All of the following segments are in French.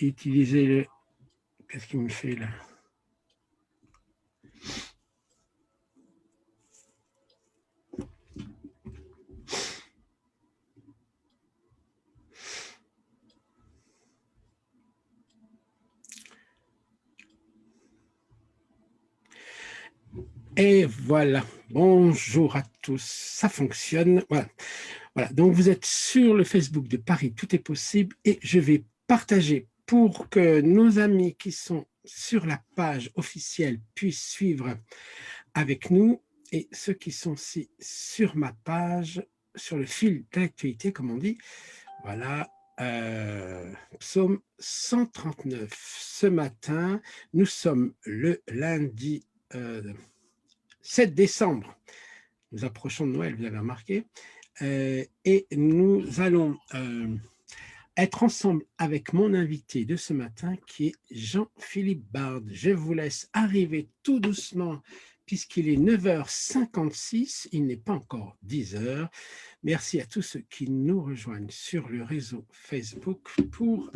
utiliser le... Qu'est-ce qu'il me fait là? Et voilà, bonjour à tous, ça fonctionne. Voilà. Voilà, donc vous êtes sur le Facebook de Paris, tout est possible, et je vais partager pour que nos amis qui sont sur la page officielle puissent suivre avec nous, et ceux qui sont aussi sur ma page, sur le fil de l'actualité, comme on dit. Voilà, psaume 139. Ce matin, nous sommes le lundi 7 décembre. Nous approchons de Noël, vous avez remarqué. Et nous allons être ensemble avec mon invité de ce matin qui est Jean-Philippe Bard. Je vous laisse arriver tout doucement puisqu'il est 9h56, il n'est pas encore 10h. Merci à tous ceux qui nous rejoignent sur le réseau Facebook pour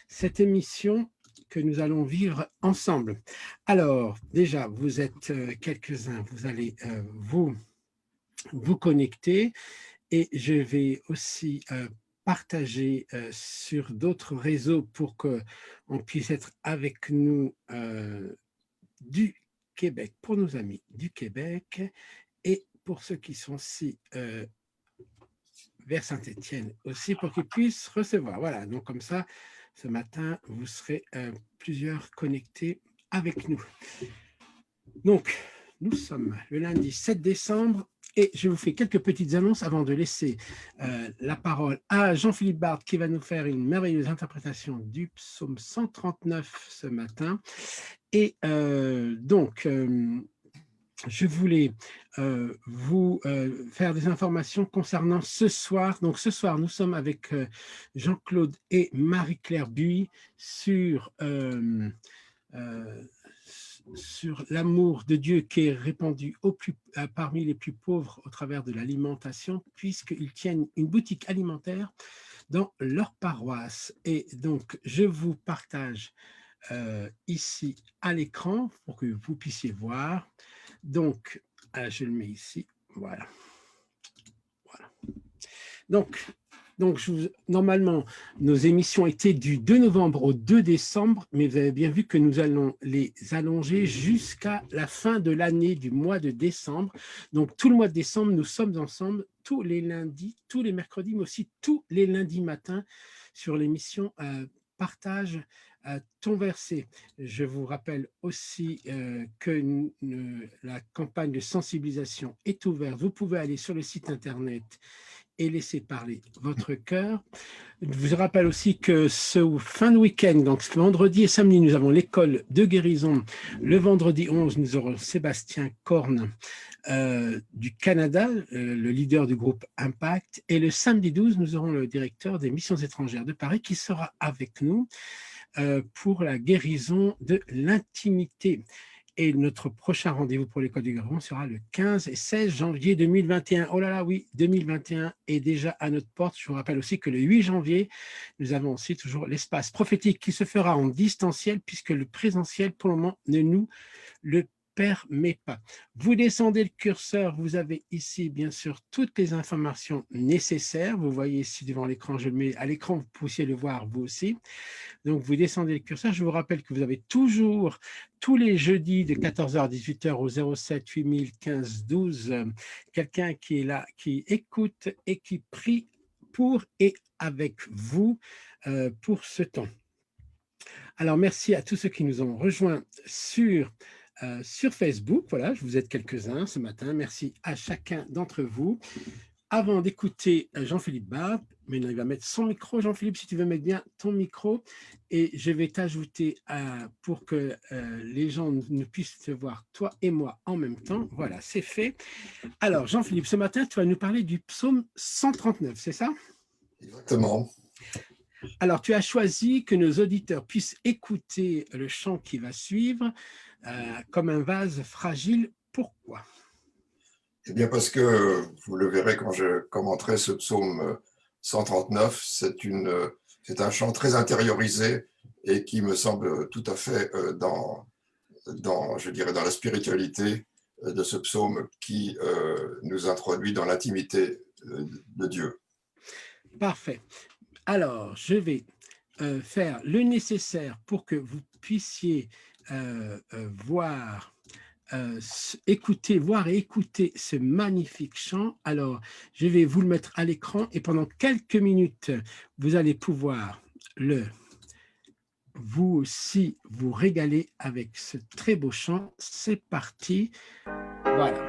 cette émission que nous allons vivre ensemble. Alors, déjà, vous êtes quelques-uns, vous allez vous connecter et je vais aussi partager sur d'autres réseaux pour qu'on puisse être avec nous du Québec, pour nos amis du Québec et pour ceux qui sont aussi vers Saint-Étienne aussi pour qu'ils puissent recevoir. Voilà, donc comme ça, ce matin, vous serez plusieurs connectés avec nous. Donc, nous sommes le lundi 7 décembre et je vous fais quelques petites annonces avant de laisser la parole à Jean-Philippe Bard qui va nous faire une merveilleuse interprétation du psaume 139 ce matin. Et donc, je voulais vous faire des informations concernant ce soir. Donc, ce soir, nous sommes avec Jean-Claude et Marie-Claire Buy sur l'amour de Dieu qui est répandu parmi les plus pauvres au travers de l'alimentation, puisqu'ils tiennent une boutique alimentaire dans leur paroisse. Et donc, je vous partage ici à l'écran pour que vous puissiez voir. Donc, je le mets ici, voilà. Voilà. Donc normalement, nos émissions étaient du 2 novembre au 2 décembre, mais vous avez bien vu que nous allons les allonger jusqu'à la fin de l'année du mois de décembre. Donc, tout le mois de décembre, nous sommes ensemble tous les lundis, tous les mercredis, mais aussi tous les lundis matins sur l'émission Partage ton verset. Je vous rappelle aussi que la campagne de sensibilisation est ouverte. Vous pouvez aller sur le site internet et laisser parler votre cœur. Je vous rappelle aussi que ce fin de week-end, donc ce vendredi et samedi, nous avons l'école de guérison. Le vendredi 11, nous aurons Sébastien Korn du Canada, le leader du groupe Impact. Et le samedi 12, nous aurons le directeur des missions étrangères de Paris qui sera avec nous pour la guérison de l'intimité. Et notre prochain rendez-vous pour l'école du guérison sera le 15 et 16 janvier 2021. Oh là là, oui, 2021 est déjà à notre porte. Je vous rappelle aussi que le 8 janvier, nous avons aussi toujours l'espace prophétique qui se fera en distanciel puisque le présentiel, pour le moment, ne nous le permet pas. Vous descendez le curseur, vous avez ici, bien sûr, toutes les informations nécessaires. Vous voyez ici devant l'écran, je le mets à l'écran, vous puissiez le voir vous aussi. Donc, vous descendez le curseur. Je vous rappelle que vous avez toujours, tous les jeudis de 14h à 18h au 07 8000 15 12, quelqu'un qui est là, qui écoute et qui prie pour et avec vous pour ce temps. Alors, merci à tous ceux qui nous ont rejoints sur Facebook. Voilà, vous êtes quelques-uns ce matin. Merci à chacun d'entre vous. Avant d'écouter Jean-Philippe Bard, mais il va mettre son micro. Jean-Philippe, si tu veux mettre bien ton micro, et je vais t'ajouter pour que les gens ne puissent te voir, toi et moi, en même temps. Voilà, c'est fait. Alors, Jean-Philippe, ce matin, tu vas nous parler du psaume 139, c'est ça? Exactement. Alors, tu as choisi que nos auditeurs puissent écouter le chant qui va suivre comme un vase fragile. Pourquoi? Eh bien, parce que, vous le verrez quand je commenterai ce psaume 139, c'est un chant très intériorisé et qui me semble tout à fait je dirais, dans la spiritualité de ce psaume qui nous introduit dans l'intimité de Dieu. Parfait. Alors, je vais faire le nécessaire pour que vous puissiez voir voir et écouter ce magnifique chant. Alors, je vais vous le mettre à l'écran et pendant quelques minutes, vous allez pouvoir vous aussi vous régaler avec ce très beau chant. C'est parti. Voilà.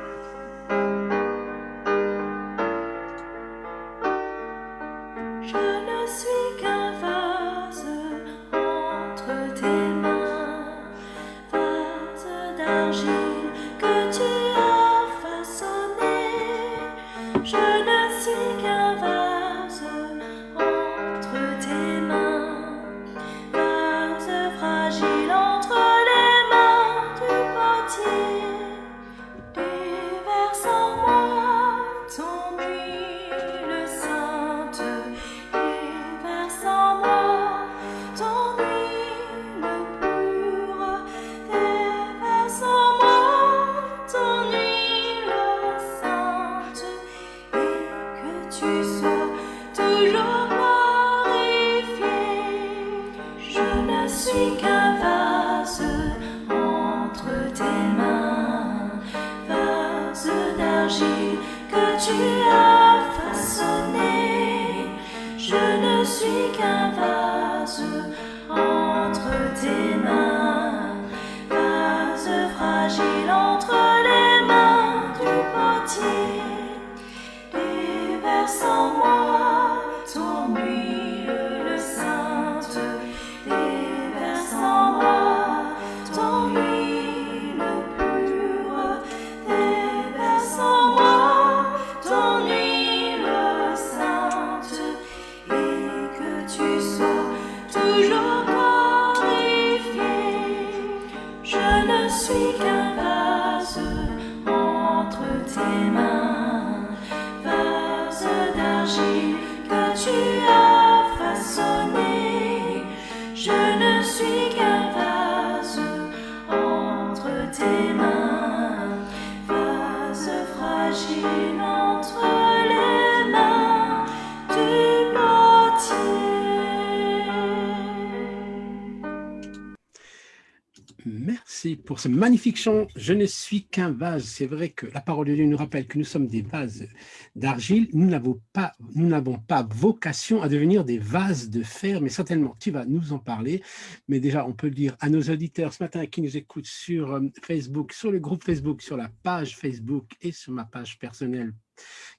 Merci pour ce magnifique chant. Je ne suis qu'un vase. C'est vrai que la parole de Dieu nous rappelle que nous sommes des vases d'argile. Nous n'avons pas vocation à devenir des vases de fer, mais certainement tu vas nous en parler. Mais déjà, on peut le dire à nos auditeurs ce matin qui nous écoutent sur Facebook, sur le groupe Facebook, sur la page Facebook et sur ma page personnelle,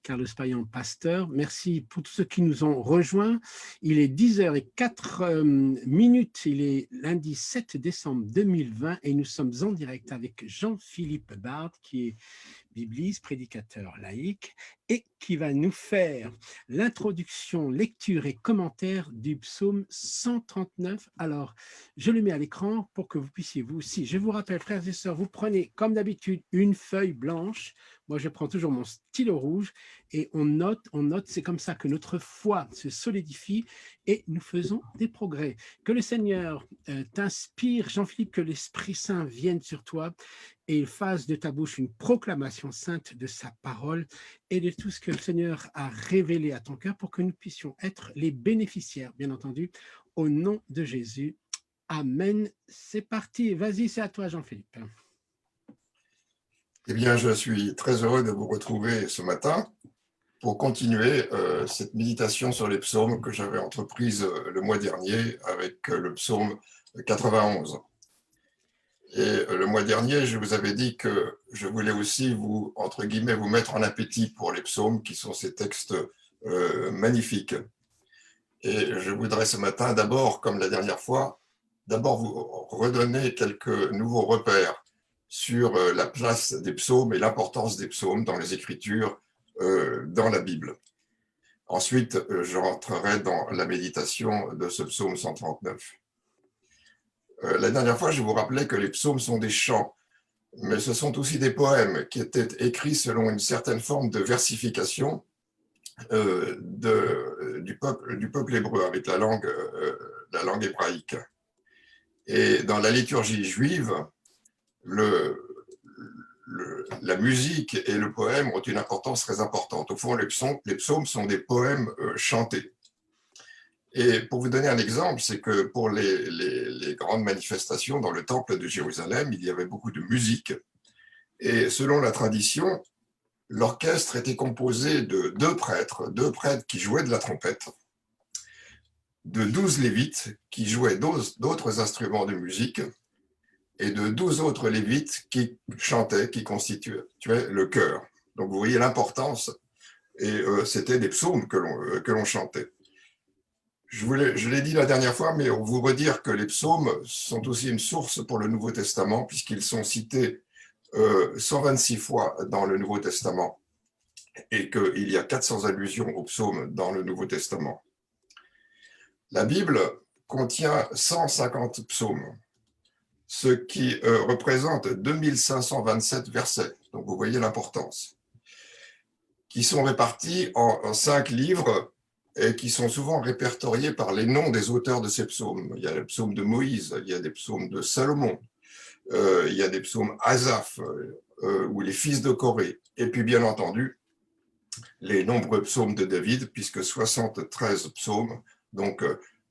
Carlos Payan, pasteur. Merci pour tous ceux qui nous ont rejoints. Il est 10h04. Il est lundi 7 décembre 2020 et nous sommes en direct avec Jean-Philippe Bard, qui est bibliste, prédicateur laïque, et qui va nous faire l'introduction, lecture et commentaire du psaume 139. Alors, je le mets à l'écran pour que vous puissiez vous aussi. Je vous rappelle, frères et sœurs, vous prenez comme d'habitude une feuille blanche. Moi, je prends toujours mon stylo rouge et on note. C'est comme ça que notre foi se solidifie et nous faisons des progrès. Que le Seigneur t'inspire, Jean-Philippe, que l'Esprit Saint vienne sur toi et il fasse de ta bouche une proclamation sainte de sa parole et de tout ce que le Seigneur a révélé à ton cœur pour que nous puissions être les bénéficiaires, bien entendu, au nom de Jésus. Amen. C'est parti. Vas-y, c'est à toi, Jean-Philippe. Eh bien, je suis très heureux de vous retrouver ce matin pour continuer cette méditation sur les psaumes que j'avais entreprise le mois dernier avec le psaume 91. Et le mois dernier, je vous avais dit que je voulais aussi vous, entre guillemets, vous mettre en appétit pour les psaumes, qui sont ces textes magnifiques. Et je voudrais ce matin, d'abord, comme la dernière fois, d'abord vous redonner quelques nouveaux repères sur la place des psaumes et l'importance des psaumes dans les Écritures, dans la Bible. Ensuite, je rentrerai dans la méditation de ce psaume 139. La dernière fois, je vous rappelais que les psaumes sont des chants, mais ce sont aussi des poèmes qui étaient écrits selon une certaine forme de versification du peuple hébreu avec la langue hébraïque. Et dans la liturgie juive, la musique et le poème ont une importance très importante. Au fond, les psaumes sont des poèmes chantés. Et pour vous donner un exemple, c'est que pour les grandes manifestations dans le temple de Jérusalem, il y avait beaucoup de musique. Et selon la tradition, l'orchestre était composé de deux prêtres qui jouaient de la trompette, de 12 lévites qui jouaient d'autres instruments de musique, et de 12 autres lévites qui chantaient, qui constituaient le chœur. Donc vous voyez l'importance, et c'était des psaumes que l'on chantait. Je l'ai dit la dernière fois, mais on vous redire que les psaumes sont aussi une source pour le Nouveau Testament, puisqu'ils sont cités 126 fois dans le Nouveau Testament, et qu'il y a 400 allusions aux psaumes dans le Nouveau Testament. La Bible contient 150 psaumes, ce qui représente 2527 versets. Donc vous voyez l'importance, qui sont répartis en 5 livres et qui sont souvent répertoriés par les noms des auteurs de ces psaumes. Il y a le psaume de Moïse, il y a des psaumes de Salomon, il y a des psaumes Asaph ou les fils de Corée, et puis bien entendu les nombreux psaumes de David, puisque 73 psaumes, donc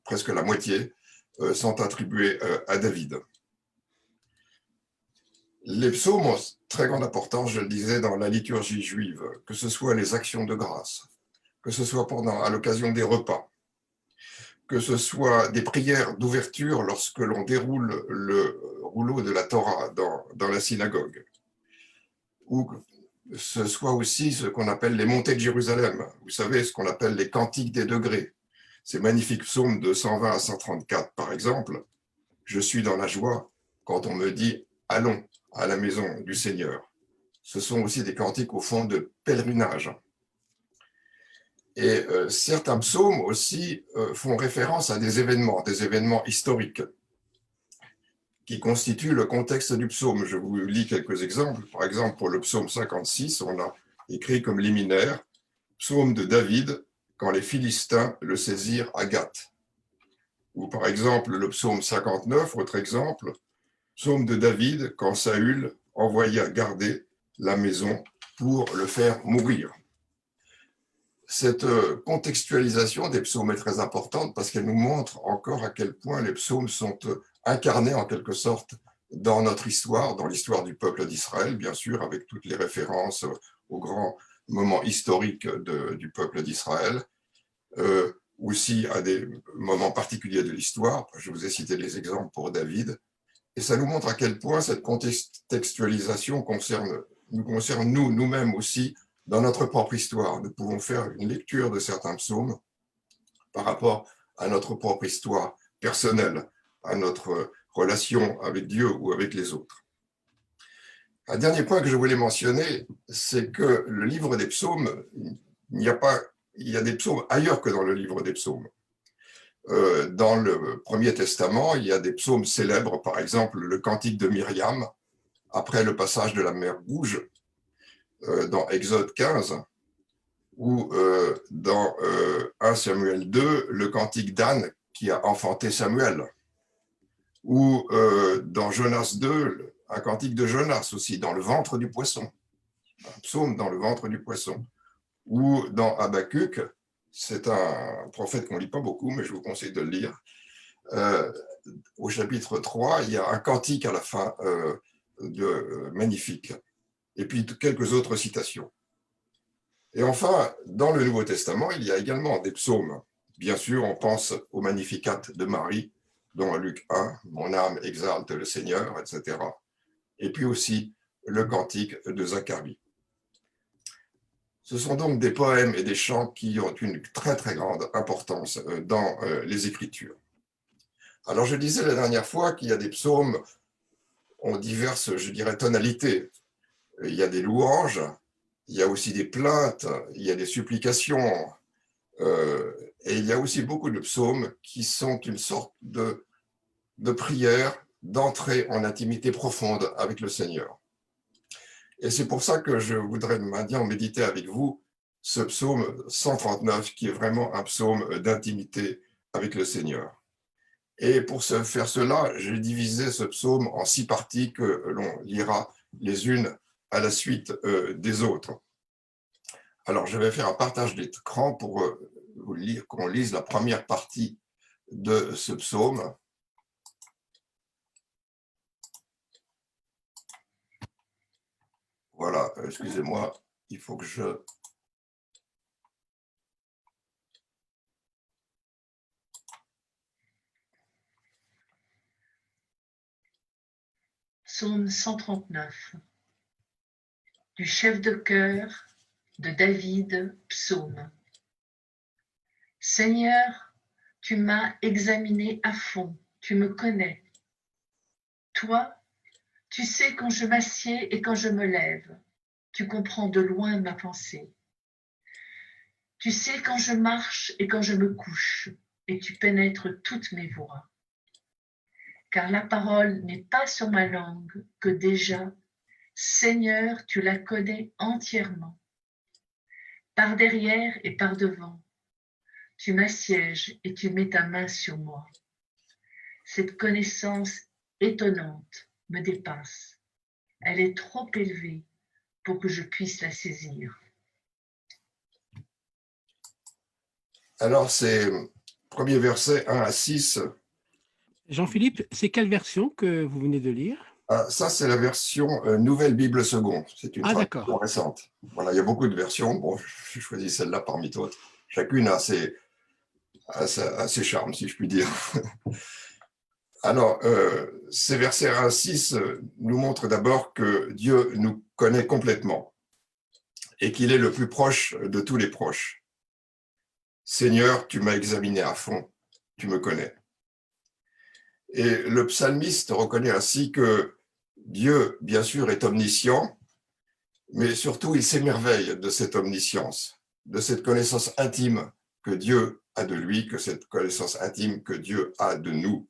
presque la moitié, sont attribués à David. Les psaumes ont très grande importance, je le disais, dans la liturgie juive, que ce soit les actions de grâce, que ce soit à l'occasion des repas, que ce soit des prières d'ouverture lorsque l'on déroule le rouleau de la Torah dans la synagogue, ou que ce soit aussi ce qu'on appelle les montées de Jérusalem, vous savez, ce qu'on appelle les cantiques des degrés, ces magnifiques psaumes de 120 à 134 par exemple. Je suis dans la joie quand on me dit « Allons à la maison du Seigneur ». Ce sont aussi des cantiques au fond de pèlerinage. Et certains psaumes aussi font référence à des événements historiques qui constituent le contexte du psaume. Je vous lis quelques exemples. Par exemple, pour le psaume 56, on a écrit comme liminaire « Psaume de David quand les Philistins le saisirent à Gath ». Ou par exemple, le psaume 59, autre exemple, « Psaume de David quand Saül envoya garder la maison pour le faire mourir ». Cette contextualisation des psaumes est très importante parce qu'elle nous montre encore à quel point les psaumes sont incarnés en quelque sorte dans notre histoire, dans l'histoire du peuple d'Israël, bien sûr, avec toutes les références aux grands moments historiques du peuple d'Israël, aussi à des moments particuliers de l'histoire. Je vous ai cité les exemples pour David. Et ça nous montre à quel point cette contextualisation nous concerne nous-mêmes aussi, dans notre propre histoire. Nous pouvons faire une lecture de certains psaumes par rapport à notre propre histoire personnelle, à notre relation avec Dieu ou avec les autres. Un dernier point que je voulais mentionner, c'est que le livre des psaumes, il y a des psaumes ailleurs que dans le livre des psaumes. Dans le Premier Testament, il y a des psaumes célèbres, par exemple le Cantique de Myriam, après le passage de la mer Rouge, dans Exode 15, ou dans 1 Samuel 2, le cantique d'Anne qui a enfanté Samuel, ou dans Jonas 2, un cantique de Jonas aussi, dans le ventre du poisson, un psaume dans le ventre du poisson, ou dans Habakkuk, c'est un prophète qu'on ne lit pas beaucoup, mais je vous conseille de le lire. Au chapitre 3, il y a un cantique à la fin magnifique, et puis quelques autres citations. Et enfin, dans le Nouveau Testament, il y a également des psaumes. Bien sûr, on pense au Magnificat de Marie, dans Luc 1, « Mon âme exalte le Seigneur », etc. Et puis aussi le cantique de Zacharie. Ce sont donc des poèmes et des chants qui ont une très très grande importance dans les Écritures. Alors je disais la dernière fois qu'il y a des psaumes en diverses, je dirais, tonalités. Il y a des louanges, il y a aussi des plaintes, il y a des supplications, et il y a aussi beaucoup de psaumes qui sont une sorte de prière, d'entrée en intimité profonde avec le Seigneur. Et c'est pour ça que je voudrais maintenant méditer avec vous ce psaume 139, qui est vraiment un psaume d'intimité avec le Seigneur. Et pour faire cela, j'ai divisé ce psaume en 6 parties que l'on lira les unes à la suite des autres. Alors, je vais faire un partage d'écran pour qu'on lise la première partie de ce psaume. Voilà, excusez-moi, il faut que je... Psaume 139 du chef de chœur de David, psaume. Seigneur, tu m'as examiné à fond, tu me connais. Toi, tu sais quand je m'assieds et quand je me lève. Tu comprends de loin ma pensée. Tu sais quand je marche et quand je me couche, et tu pénètres toutes mes voies. Car la parole n'est pas sur ma langue que déjà, Seigneur, tu la connais entièrement. Par derrière et par devant, tu m'assièges et tu mets ta main sur moi. Cette connaissance étonnante me dépasse. Elle est trop élevée pour que je puisse la saisir. Alors, c'est premier verset 1 à 6. Jean-Philippe, c'est quelle version que vous venez de lire? Ça, c'est la version Nouvelle Bible Seconde. C'est une traduction d'accord. récente. Voilà, il y a beaucoup de versions. Bon, je choisis celle-là parmi d'autres. Chacune a ses charmes, si je puis dire. Alors, ces versets 1 à 6 nous montrent d'abord que Dieu nous connaît complètement et qu'il est le plus proche de tous les proches. Seigneur, tu m'as examiné à fond, tu me connais. Et le psalmiste reconnaît ainsi que Dieu, bien sûr, est omniscient, mais surtout, il s'émerveille de cette omniscience, de cette connaissance intime que Dieu a de lui, que cette connaissance intime que Dieu a de nous.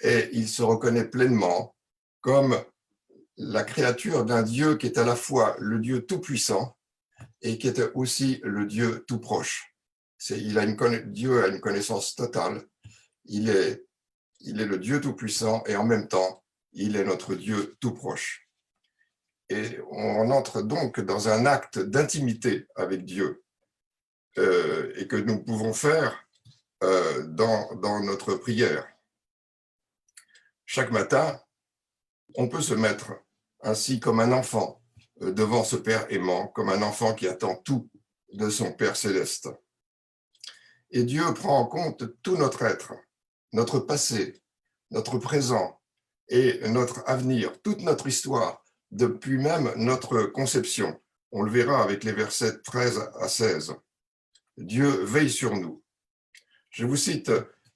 Et il se reconnaît pleinement comme la créature d'un Dieu qui est à la fois le Dieu tout-puissant et qui est aussi le Dieu tout proche. Dieu a une connaissance totale. Il est le Dieu tout-puissant et en même temps, il est notre Dieu tout proche. Et on entre donc dans un acte d'intimité avec Dieu et que nous pouvons faire dans notre prière. Chaque matin, on peut se mettre ainsi comme un enfant devant ce Père aimant, comme un enfant qui attend tout de son Père céleste. Et Dieu prend en compte tout notre être, notre passé, notre présent et notre avenir, toute notre histoire, depuis même notre conception. On le verra avec les versets 13 à 16. Dieu veille sur nous. Je vous cite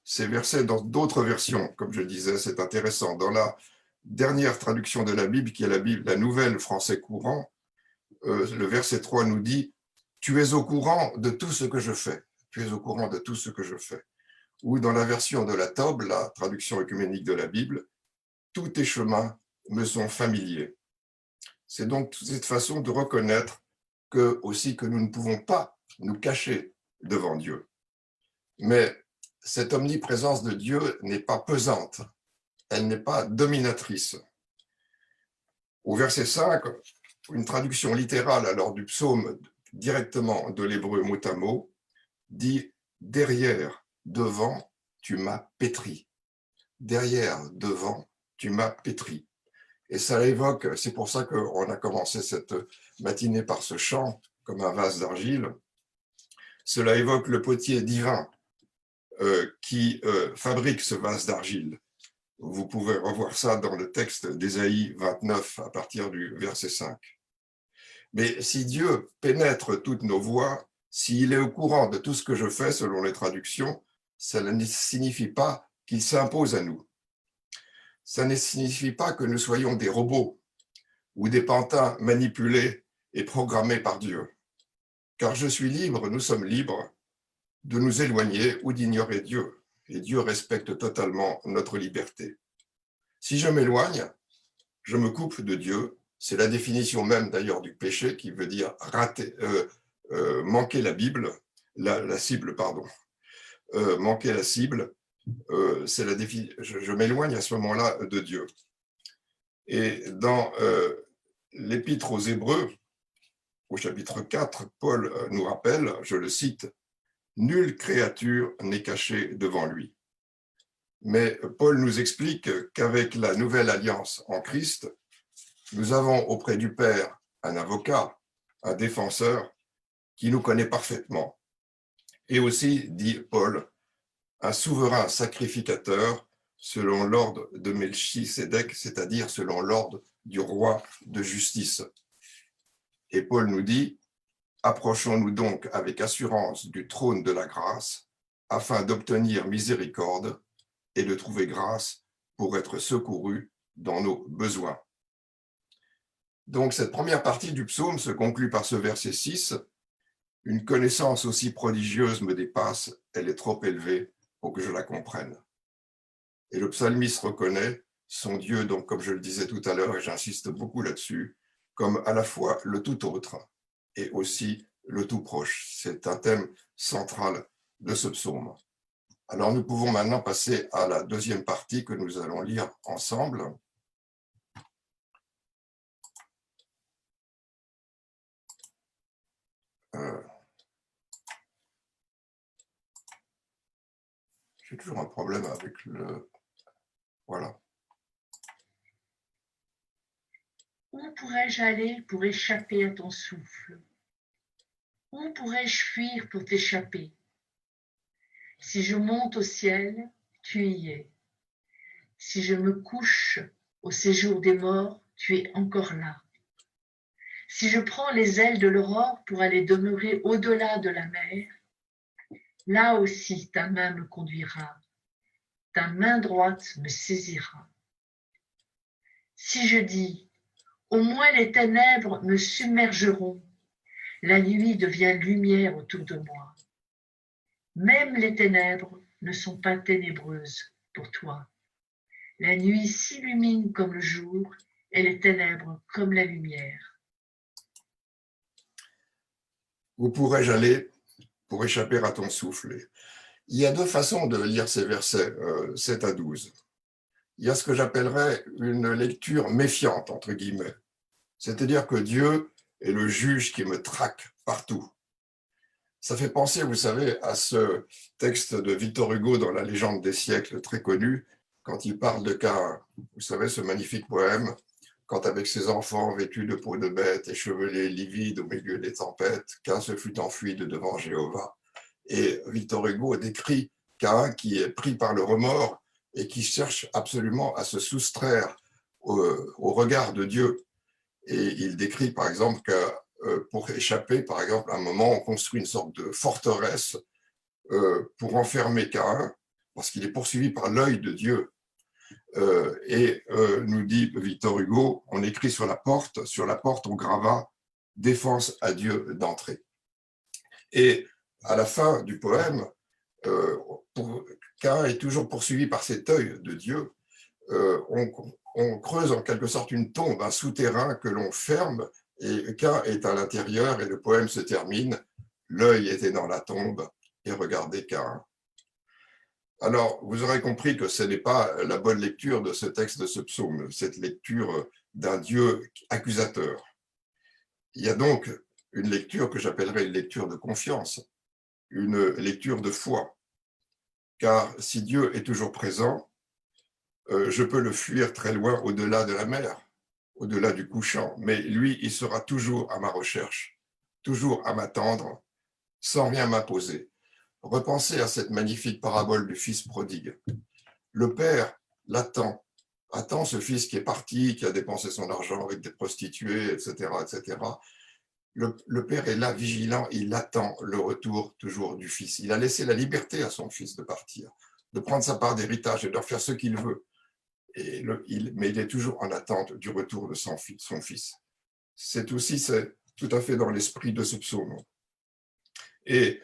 ces versets dans d'autres versions, comme je disais, c'est intéressant. Dans la dernière traduction de la Bible, qui est la Bible, la Nouvelle Français courant, le verset 3 nous dit « Tu es au courant de tout ce que je fais. Tu es au courant de tout ce que je fais. » Ou dans la version de la Tob, la traduction œcuménique de la Bible, « Tous tes chemins me sont familiers. » C'est donc cette façon de reconnaître aussi que nous ne pouvons pas nous cacher devant Dieu. Mais cette omniprésence de Dieu n'est pas pesante, elle n'est pas dominatrice. Au verset 5, une traduction littérale alors du psaume directement de l'hébreu mot à mot dit « Derrière, devant, tu m'as pétri. Derrière, devant, tu m'as pétri. » Et ça évoque, c'est pour ça qu'on a commencé cette matinée par ce chant, comme un vase d'argile. Cela évoque le potier divin qui fabrique ce vase d'argile. Vous pouvez revoir ça dans le texte d'Ésaïe 29 à partir du verset 5. Mais si Dieu pénètre toutes nos voies, s'il est au courant de tout ce que je fais selon les traductions, cela ne signifie pas qu'il s'impose à nous. Ça ne signifie pas que nous soyons des robots ou des pantins manipulés et programmés par Dieu. Car je suis libre, nous sommes libres de nous éloigner ou d'ignorer Dieu. Et Dieu respecte totalement notre liberté. Si je m'éloigne, je me coupe de Dieu. C'est la définition même d'ailleurs du péché qui veut dire manquer la cible, manquer la cible. je m'éloigne à ce moment-là de Dieu. Et dans l'Épître aux Hébreux, au chapitre 4, Paul nous rappelle, je le cite, « Nulle créature n'est cachée devant lui ». Mais Paul nous explique qu'avec la nouvelle alliance en Christ, nous avons auprès du Père un avocat, un défenseur qui nous connaît parfaitement. Et aussi, dit Paul, un souverain sacrificateur selon l'ordre de Melchisédek, c'est-à-dire selon l'ordre du roi de justice. Et Paul nous dit, approchons-nous donc avec assurance du trône de la grâce, afin d'obtenir miséricorde et de trouver grâce pour être secouru dans nos besoins. Donc cette première partie du psaume se conclut par ce verset 6. Une connaissance aussi prodigieuse me dépasse, elle est trop élevée pour que je la comprenne. Et le psalmiste reconnaît son Dieu, donc comme je le disais tout à l'heure, et j'insiste beaucoup là-dessus, comme à la fois le tout autre et aussi le tout proche. C'est un thème central de ce psaume. Alors nous pouvons maintenant passer à la deuxième partie que nous allons lire ensemble. J'ai toujours un problème avec le... Voilà. Où pourrais-je aller pour échapper à ton souffle? Où pourrais-je fuir pour t'échapper? Si je monte au ciel, tu y es. Si je me couche au séjour des morts, tu es encore là. Si je prends les ailes de l'aurore pour aller demeurer au-delà de la mer, là aussi ta main me conduira, ta main droite me saisira. Si je dis, au moins les ténèbres me submergeront, la nuit devient lumière autour de moi. Même les ténèbres ne sont pas ténébreuses pour toi. La nuit s'illumine comme le jour et les ténèbres comme la lumière. Où pourrais-je aller pour échapper à ton souffle? Il y a deux façons de lire ces versets 7 à 12. Il y a ce que j'appellerais une lecture méfiante, entre guillemets. C'est-à-dire que Dieu est le juge qui me traque partout. Ça fait penser, vous savez, à ce texte de Victor Hugo dans La légende des siècles, très connu, quand il parle de Caïn. Vous savez, ce magnifique poème, quand avec ses enfants vêtus de peau de bête, échevelés, livides au milieu des tempêtes, Caïn se fut enfui de devant Jéhovah. Et Victor Hugo décrit Caïn qui est pris par le remords et qui cherche absolument à se soustraire au regard de Dieu. Et il décrit par exemple que pour échapper, par exemple, à un moment, on construit une sorte de forteresse pour enfermer Caïn, parce qu'il est poursuivi par l'œil de Dieu. Nous dit Victor Hugo, on écrit sur la porte on grava « Défense à Dieu d'entrer ». Et à la fin du poème, Caïn est toujours poursuivi par cet œil de Dieu. On creuse en quelque sorte une tombe, un souterrain que l'on ferme, et Caïn est à l'intérieur, et le poème se termine. L'œil était dans la tombe, et regardez Caïn. Alors, vous aurez compris que ce n'est pas la bonne lecture de ce texte, de ce psaume, cette lecture d'un Dieu accusateur. Il y a donc une lecture que j'appellerais une lecture de confiance, une lecture de foi. Car si Dieu est toujours présent, je peux le fuir très loin au-delà de la mer, au-delà du couchant, mais lui, il sera toujours à ma recherche, toujours à m'attendre, sans rien m'imposer. Repensez à cette magnifique parabole du fils prodigue. Le père l'attend, attend ce fils qui est parti, qui a dépensé son argent avec des prostituées, etc., etc. Le père est là, vigilant, il attend le retour toujours du fils. Il a laissé la liberté à son fils de partir, de prendre sa part d'héritage et de faire ce qu'il veut. Mais il est toujours en attente du retour de son fils. C'est tout à fait dans l'esprit de ce psaume. Et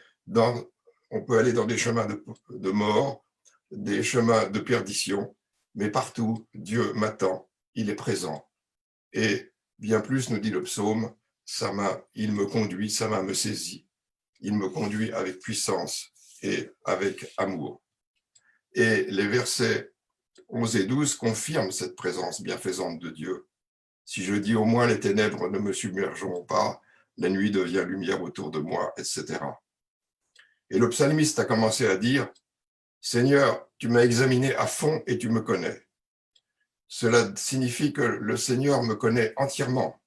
on peut aller dans des chemins de mort, des chemins de perdition, mais partout, Dieu m'attend, il est présent. Et bien plus, nous dit le psaume, il me conduit, sa main me saisit. Il me conduit avec puissance et avec amour. Et les versets 11 et 12 confirment cette présence bienfaisante de Dieu. Si je dis au moins les ténèbres ne me submergeront pas, la nuit devient lumière autour de moi, etc. Et le psalmiste a commencé à dire « Seigneur, tu m'as examiné à fond et tu me connais ». Cela signifie que le Seigneur me connaît entièrement.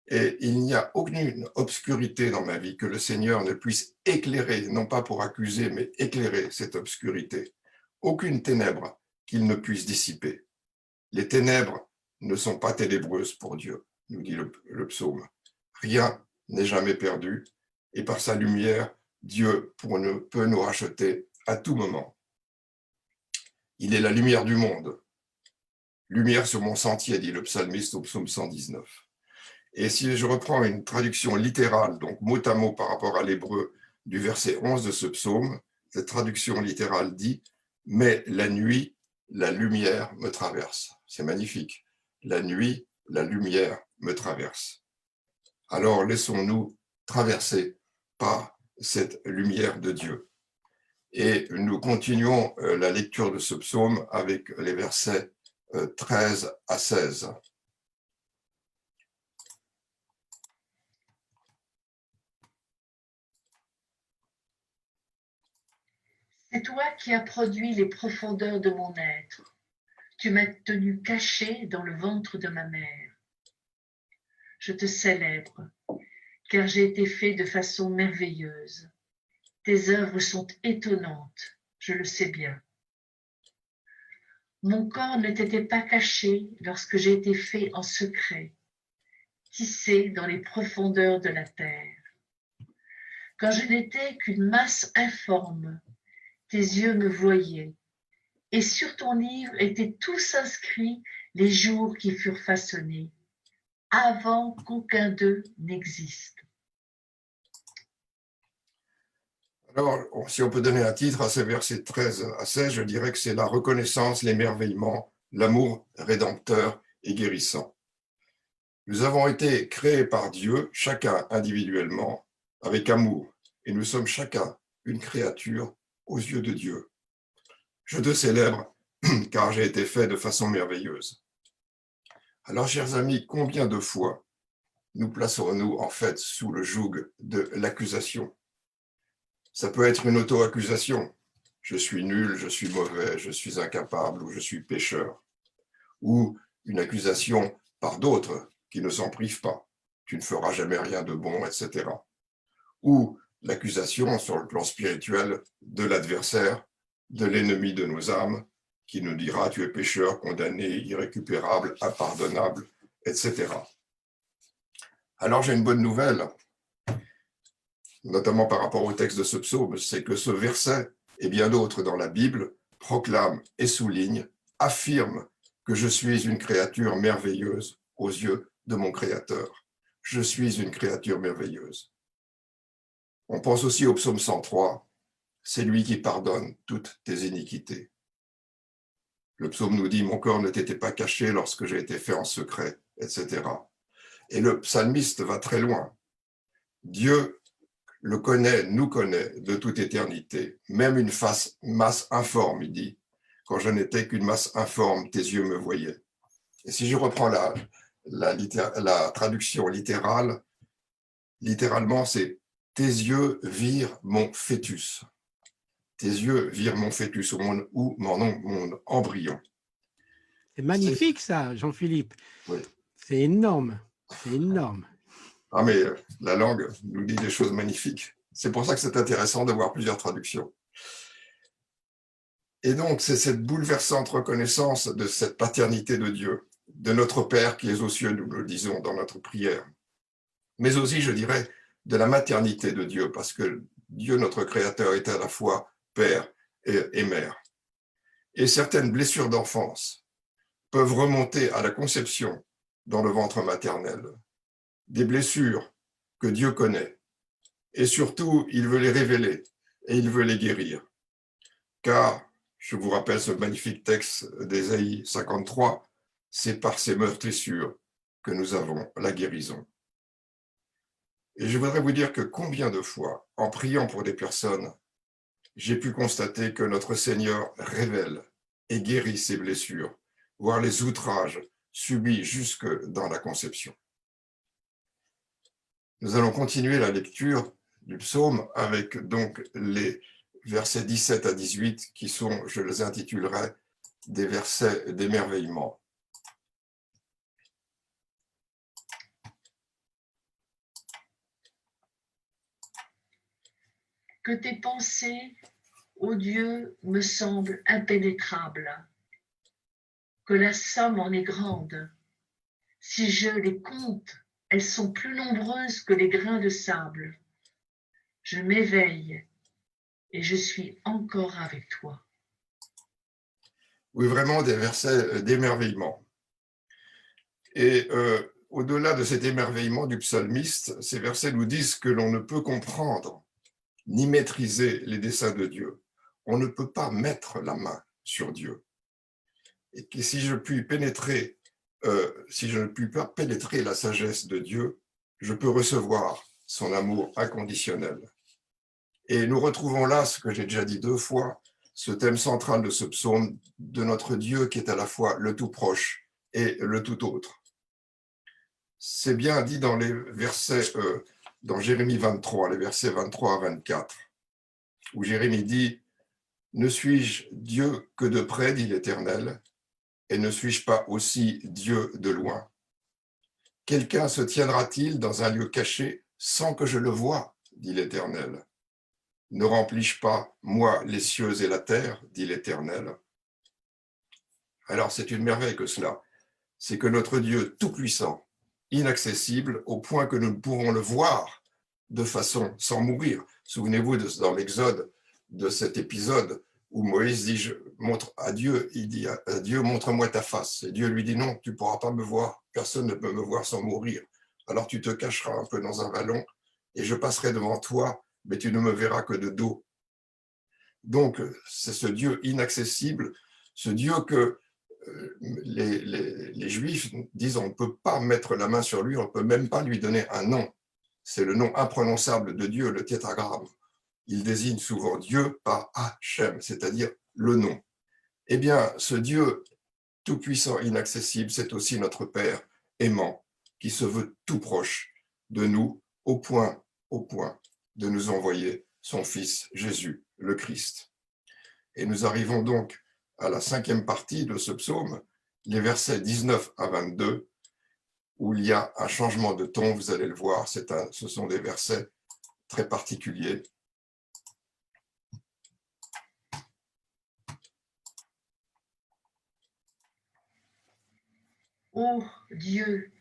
Et il n'y a aucune obscurité dans ma vie que le Seigneur ne puisse éclairer, non pas pour accuser, mais éclairer cette obscurité. Aucune ténèbre qu'il ne puisse dissiper. Les ténèbres ne sont pas ténébreuses pour Dieu, nous dit le psaume. Rien n'est jamais perdu, et par sa lumière, Dieu peut nous racheter à tout moment. Il est la lumière du monde. Lumière sur mon sentier, dit le psalmiste au psaume 119. Et si je reprends une traduction littérale, donc mot à mot par rapport à l'hébreu du verset 11 de ce psaume, cette traduction littérale dit « Mais la nuit, la lumière me traverse ». C'est magnifique. La nuit, la lumière me traverse. Alors laissons-nous traverser par cette lumière de Dieu. Et nous continuons la lecture de ce psaume avec les versets 13 à 16. C'est toi qui as produit les profondeurs de mon être. Tu m'as tenu caché dans le ventre de ma mère. Je te célèbre, car j'ai été fait de façon merveilleuse. Tes œuvres sont étonnantes, je le sais bien. Mon corps ne t'était pas caché lorsque j'ai été fait en secret, tissé dans les profondeurs de la terre. Quand je n'étais qu'une masse informe, tes yeux me voyaient, et sur ton livre étaient tous inscrits les jours qui furent façonnés, avant qu'aucun d'eux n'existe. Alors, si on peut donner un titre à ces versets 13 à 16, je dirais que c'est la reconnaissance, l'émerveillement, l'amour rédempteur et guérissant. Nous avons été créés par Dieu, chacun individuellement, avec amour, et nous sommes chacun une créature aux yeux de Dieu. Je te célèbre, car j'ai été fait de façon merveilleuse. Alors, chers amis, combien de fois nous placerons-nous en fait sous le joug de l'accusation? Ça peut être une auto-accusation. Je suis nul, je suis mauvais, je suis incapable ou je suis pécheur. Ou une accusation par d'autres qui ne s'en privent pas. Tu ne feras jamais rien de bon, etc. Ou l'accusation sur le plan spirituel de l'adversaire, de l'ennemi de nos âmes, qui nous dira tu es pécheur, condamné, irrécupérable, impardonnable, etc. Alors j'ai une bonne nouvelle, notamment par rapport au texte de ce psaume, c'est que ce verset et bien d'autres dans la Bible proclament et soulignent, affirment que je suis une créature merveilleuse aux yeux de mon Créateur. Je suis une créature merveilleuse. On pense aussi au psaume 103, c'est lui qui pardonne toutes tes iniquités. Le psaume nous dit, mon corps ne t'était pas caché lorsque j'ai été fait en secret, etc. Et le psalmiste va très loin. Dieu le connaît, nous connaît de toute éternité, même une masse informe, il dit. Quand je n'étais qu'une masse informe, tes yeux me voyaient. Et si je reprends la traduction littérale, littéralement, c'est « tes yeux virent mon fœtus ». Tes yeux virent mon fœtus ou mon embryon. C'est magnifique ça, Jean-Philippe. Oui. C'est énorme, c'est énorme. Ah mais la langue nous dit des choses magnifiques. C'est pour ça que c'est intéressant de voir plusieurs traductions. Et donc, c'est cette bouleversante reconnaissance de cette paternité de Dieu, de notre Père qui est aux cieux, nous le disons dans notre prière. Mais aussi, je dirais, de la maternité de Dieu, parce que Dieu, notre Créateur, est à la fois Père et Mère. Et certaines blessures d'enfance peuvent remonter à la conception dans le ventre maternel. Des blessures que Dieu connaît. Et surtout, il veut les révéler et il veut les guérir. Car, je vous rappelle ce magnifique texte d'Ésaïe 53, c'est par ces meurtrissures que nous avons la guérison. Et je voudrais vous dire que combien de fois, en priant pour des personnes j'ai pu constater que notre Seigneur révèle et guérit ses blessures, voire les outrages subis jusque dans la conception. Nous allons continuer la lecture du psaume avec donc les versets 17 à 18 qui sont, je les intitulerai, des versets d'émerveillement. Que tes pensées, ô Dieu, me semblent impénétrables, que la somme en est grande. Si je les compte, elles sont plus nombreuses que les grains de sable. Je m'éveille et je suis encore avec toi. Oui, vraiment des versets d'émerveillement. Et au-delà de cet émerveillement du psalmiste, ces versets nous disent que l'on ne peut comprendre ni maîtriser les desseins de Dieu. On ne peut pas mettre la main sur Dieu. Et que si je ne puis pas pénétrer la sagesse de Dieu, je peux recevoir son amour inconditionnel. Et nous retrouvons là, ce que j'ai déjà dit 2 fois, ce thème central de ce psaume, de notre Dieu qui est à la fois le tout proche et le tout autre. C'est bien dit dans les versets, dans Jérémie 23, les versets 23 à 24, où Jérémie dit « Ne suis-je Dieu que de près, dit l'Éternel, et ne suis-je pas aussi Dieu de loin? Quelqu'un se tiendra-t-il dans un lieu caché sans que je le voie, dit l'Éternel? Ne remplis-je pas, moi, les cieux et la terre, dit l'Éternel? » Alors c'est une merveille que cela, c'est que notre Dieu tout-puissant, inaccessible, au point que nous ne pourrons le voir de façon sans mourir. Souvenez-vous dans l'Exode de cet épisode où Moïse dit, je montre à Dieu, il dit à Dieu, montre-moi ta face. Et Dieu lui dit, non, tu ne pourras pas me voir, personne ne peut me voir sans mourir. Alors tu te cacheras un peu dans un vallon et je passerai devant toi, mais tu ne me verras que de dos. Donc, c'est ce Dieu inaccessible, ce Dieu que les Juifs disent on ne peut pas mettre la main sur lui, on ne peut même pas lui donner un nom. C'est le nom imprononçable de Dieu, le tétragramme. Il désigne souvent Dieu par Hachem, c'est-à-dire le nom. Eh bien, ce Dieu tout-puissant, inaccessible, c'est aussi notre Père aimant, qui se veut tout proche de nous, au point de nous envoyer son Fils Jésus, le Christ. Et nous arrivons donc à la 5e partie de ce psaume, les versets 19 à 22, où il y a un changement de ton, vous allez le voir, ce sont des versets très particuliers. Ô Dieu,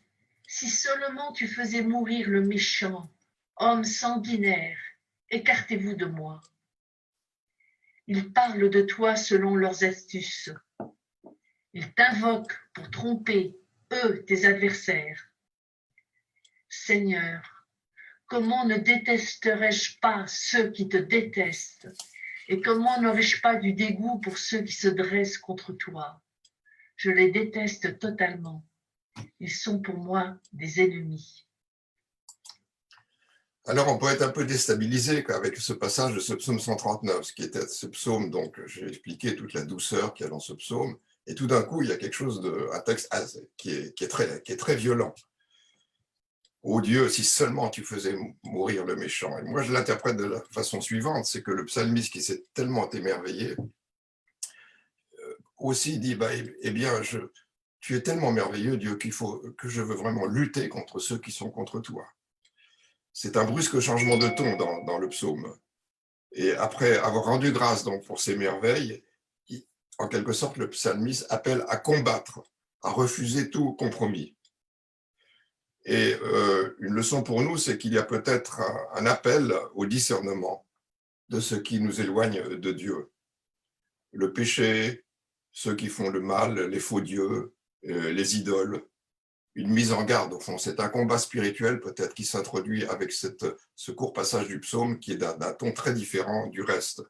si seulement tu faisais mourir le méchant, homme sanguinaire, écartez-vous de moi. Ils parlent de toi selon leurs astuces. Ils t'invoquent pour tromper, eux, tes adversaires. Seigneur, comment ne détesterais-je pas ceux qui te détestent? Et comment n'aurais-je pas du dégoût pour ceux qui se dressent contre toi? Je les déteste totalement. Ils sont pour moi des ennemis. Alors, on peut être un peu déstabilisé avec ce passage de ce psaume 139, ce qui était ce psaume, donc j'ai expliqué toute la douceur qu'il y a dans ce psaume, et tout d'un coup, il y a quelque chose un texte qui est très violent. Ô Dieu, si seulement tu faisais mourir le méchant. Et moi, je l'interprète de la façon suivante, c'est que le psalmiste qui s'est tellement émerveillé, aussi dit, eh bien, tu es tellement merveilleux, Dieu, qu'il faut que je veux vraiment lutter contre ceux qui sont contre toi. C'est un brusque changement de ton dans le psaume. Et après avoir rendu grâce donc pour ces merveilles, en quelque sorte, le psalmiste appelle à combattre, à refuser tout compromis. Et une leçon pour nous, c'est qu'il y a peut-être un appel au discernement de ce qui nous éloigne de Dieu. Le péché, ceux qui font le mal, les faux dieux, les idoles, une mise en garde au fond. C'est un combat spirituel peut-être qui s'introduit avec ce court passage du psaume qui est d'un ton très différent du reste.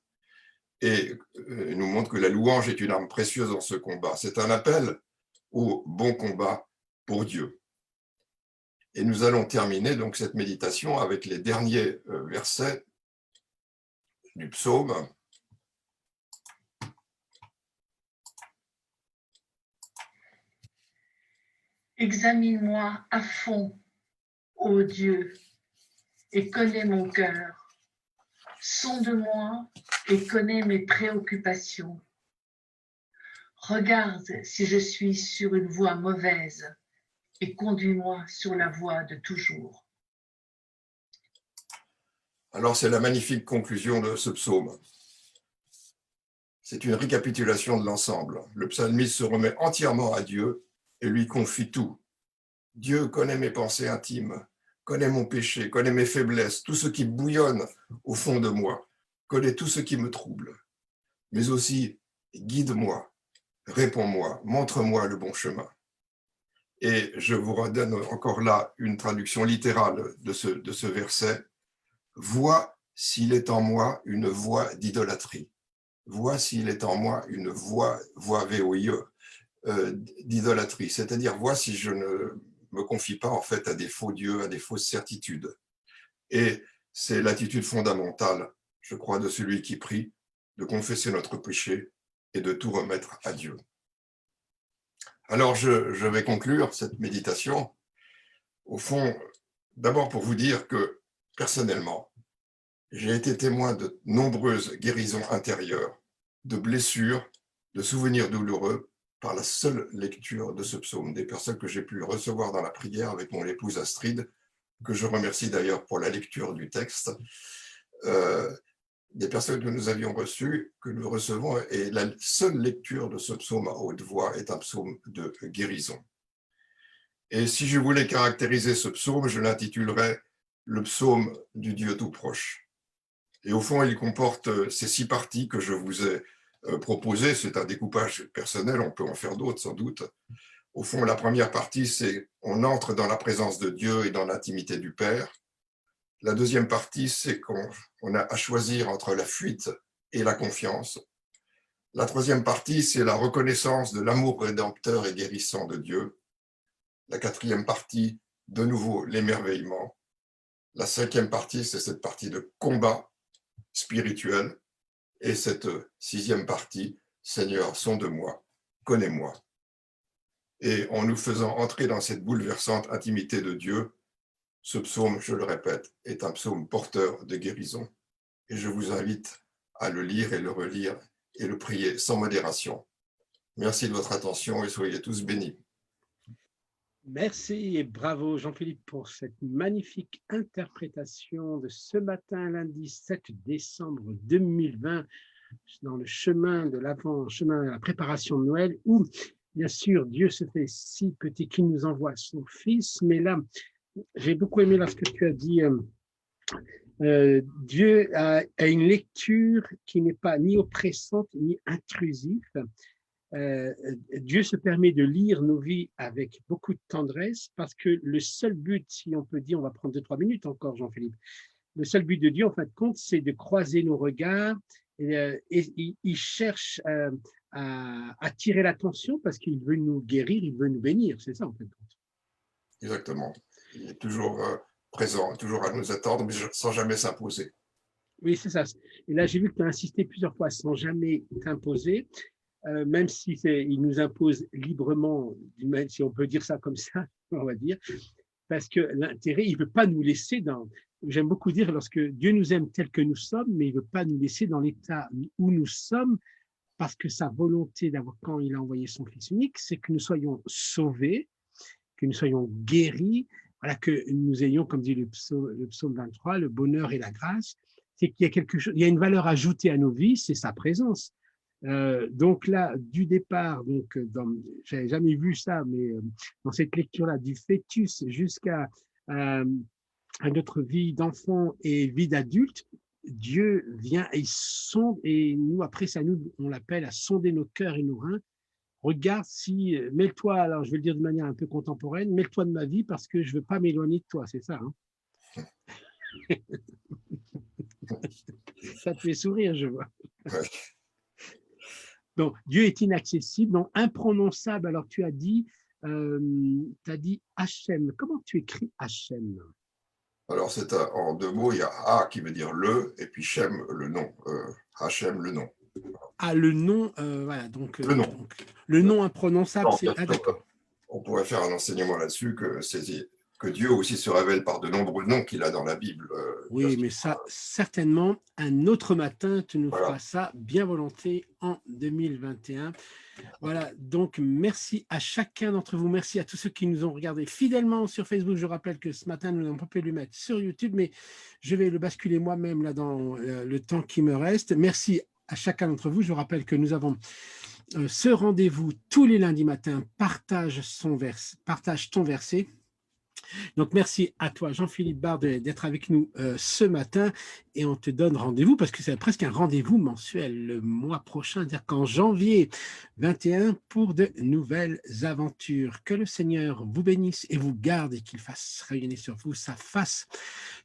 Et nous montre que la louange est une arme précieuse dans ce combat. C'est un appel au bon combat pour Dieu. Et nous allons terminer donc cette méditation avec les derniers versets du psaume, Examine-moi à fond, ô Dieu, et connais mon cœur. Sonde-moi et connais mes préoccupations. Regarde si je suis sur une voie mauvaise et conduis-moi sur la voie de toujours. Alors, c'est la magnifique conclusion de ce psaume. C'est une récapitulation de l'ensemble. Le psalmiste se remet entièrement à Dieu et lui confie tout. Dieu connaît mes pensées intimes, connaît mon péché, connaît mes faiblesses, tout ce qui bouillonne au fond de moi, connaît tout ce qui me trouble. Mais aussi, guide-moi, réponds-moi, montre-moi le bon chemin. Et je vous redonne encore là une traduction littérale de ce verset. Vois s'il est en moi une voie d'idolâtrie. Vois s'il est en moi une voie VOIE, d'idolâtrie. C'est-à-dire, vois si je ne me confie pas en fait à des faux dieux, à des fausses certitudes. Et c'est l'attitude fondamentale, je crois, de celui qui prie, de confesser notre péché et de tout remettre à Dieu. Alors, je vais conclure cette méditation, au fond, d'abord pour vous dire que, personnellement, j'ai été témoin de nombreuses guérisons intérieures, de blessures, de souvenirs douloureux, par la seule lecture de ce psaume, des personnes que j'ai pu recevoir dans la prière avec mon épouse Astrid, que je remercie d'ailleurs pour la lecture du texte, des personnes que nous avions reçues, que nous recevons, et la seule lecture de ce psaume à haute voix est un psaume de guérison. Et si je voulais caractériser ce psaume, je l'intitulerais le psaume du Dieu tout proche. Et au fond, il comporte ces 6 parties que je vous ai proposées. C'est un découpage personnel, on peut en faire d'autres sans doute. Au fond, la première partie, c'est on entre dans la présence de Dieu et dans l'intimité du Père. La deuxième partie, c'est qu'on a à choisir entre la fuite et la confiance. La troisième partie, c'est la reconnaissance de l'amour rédempteur et guérissant de Dieu. La quatrième partie, de nouveau, l'émerveillement. La cinquième partie, c'est cette partie de combat spirituel. Et cette 6e partie, Seigneur, sonde-moi, connais-moi. Et en nous faisant entrer dans cette bouleversante intimité de Dieu, ce psaume, je le répète, est un psaume porteur de guérison. Et je vous invite à le lire et le relire et le prier sans modération. Merci de votre attention et soyez tous bénis. Merci et bravo Jean-Philippe pour cette magnifique interprétation de ce matin, lundi 7 décembre 2020, dans le chemin de l'Avent, chemin de la préparation de Noël, où bien sûr Dieu se fait si petit qu'il nous envoie son Fils, mais là, j'ai beaucoup aimé lorsque tu as dit Dieu a une lecture qui n'est pas ni oppressante ni intrusive. Dieu se permet de lire nos vies avec beaucoup de tendresse parce que le seul but, si on peut dire, on va prendre 2-3 minutes encore, Jean-Philippe, le seul but de Dieu, en fin de compte, c'est de croiser nos regards et il cherche à attirer l'attention parce qu'il veut nous guérir, il veut nous bénir, c'est ça en fin de compte. Exactement. Il est toujours présent, toujours à nous attendre, mais sans jamais s'imposer. Oui, c'est ça. Et là, j'ai vu que tu as insisté plusieurs fois sans jamais t'imposer. Même si il nous impose librement, si on peut dire ça comme ça, on va dire, parce que l'intérêt, il ne veut pas nous laisser dans. J'aime beaucoup dire lorsque Dieu nous aime tel que nous sommes, mais il ne veut pas nous laisser dans l'état où nous sommes, parce que sa volonté d'avoir, quand il a envoyé son Fils unique, c'est que nous soyons sauvés, que nous soyons guéris, voilà, que nous ayons, comme dit le psaume 23, le bonheur et la grâce. C'est qu'il y a quelque chose, il y a une valeur ajoutée à nos vies, c'est sa présence. Donc là, du départ, j'avais jamais vu ça, mais dans cette lecture-là, du fœtus jusqu'à notre vie d'enfant et vie d'adulte, Dieu vient et sonde, et nous, après ça, on l'appelle à sonder nos cœurs et nos reins. Regarde si, mêle-toi, alors je vais le dire de manière un peu contemporaine, mêle-toi de ma vie parce que je ne veux pas m'éloigner de toi, c'est ça, hein. Ça te fait sourire, je vois. Ouais. Donc, Dieu est inaccessible, donc imprononçable. Alors, tu as dit Hachem. Comment tu écris Hachem? Alors, c'est en 2 mots, il y a Ha qui veut dire le, et puis Shem, le nom. Hachem, le nom. Ah, le nom, voilà. Le nom. Donc, le nom imprononçable, c'est. Ah, d'accord. on pourrait faire un enseignement là-dessus que Dieu aussi se révèle par de nombreux noms qu'il a dans la Bible. Oui, mais ça, certainement, un autre matin, tu nous Voilà. feras ça bien volontiers en 2021. Voilà, donc merci à chacun d'entre vous. Merci à tous ceux qui nous ont regardés fidèlement sur Facebook. Je rappelle que ce matin, nous n'avons pas pu le mettre sur YouTube, mais je vais le basculer moi-même là dans le temps qui me reste. Merci à chacun d'entre vous. Je rappelle que nous avons ce rendez-vous tous les lundis matins. Partage ton verset. Donc, merci à toi, Jean-Philippe Bard, d'être avec nous ce matin. Et on te donne rendez-vous, parce que c'est presque un rendez-vous mensuel le mois prochain, c'est-à-dire qu'en janvier 21, pour de nouvelles aventures. Que le Seigneur vous bénisse et vous garde et qu'il fasse rayonner sur vous sa face.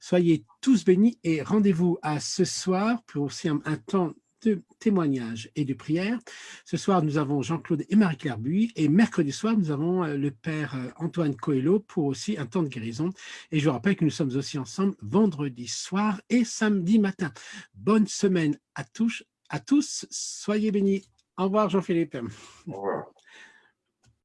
Soyez tous bénis et rendez-vous à ce soir pour aussi un temps de témoignages et de prières. Ce soir, nous avons Jean-Claude et Marie-Claire Buy, et mercredi soir, nous avons le Père Antoine Coelho pour aussi un temps de guérison. Et je vous rappelle que nous sommes aussi ensemble vendredi soir et samedi matin. Bonne semaine à tous. Soyez bénis. Au revoir, Jean-Philippe. Au revoir.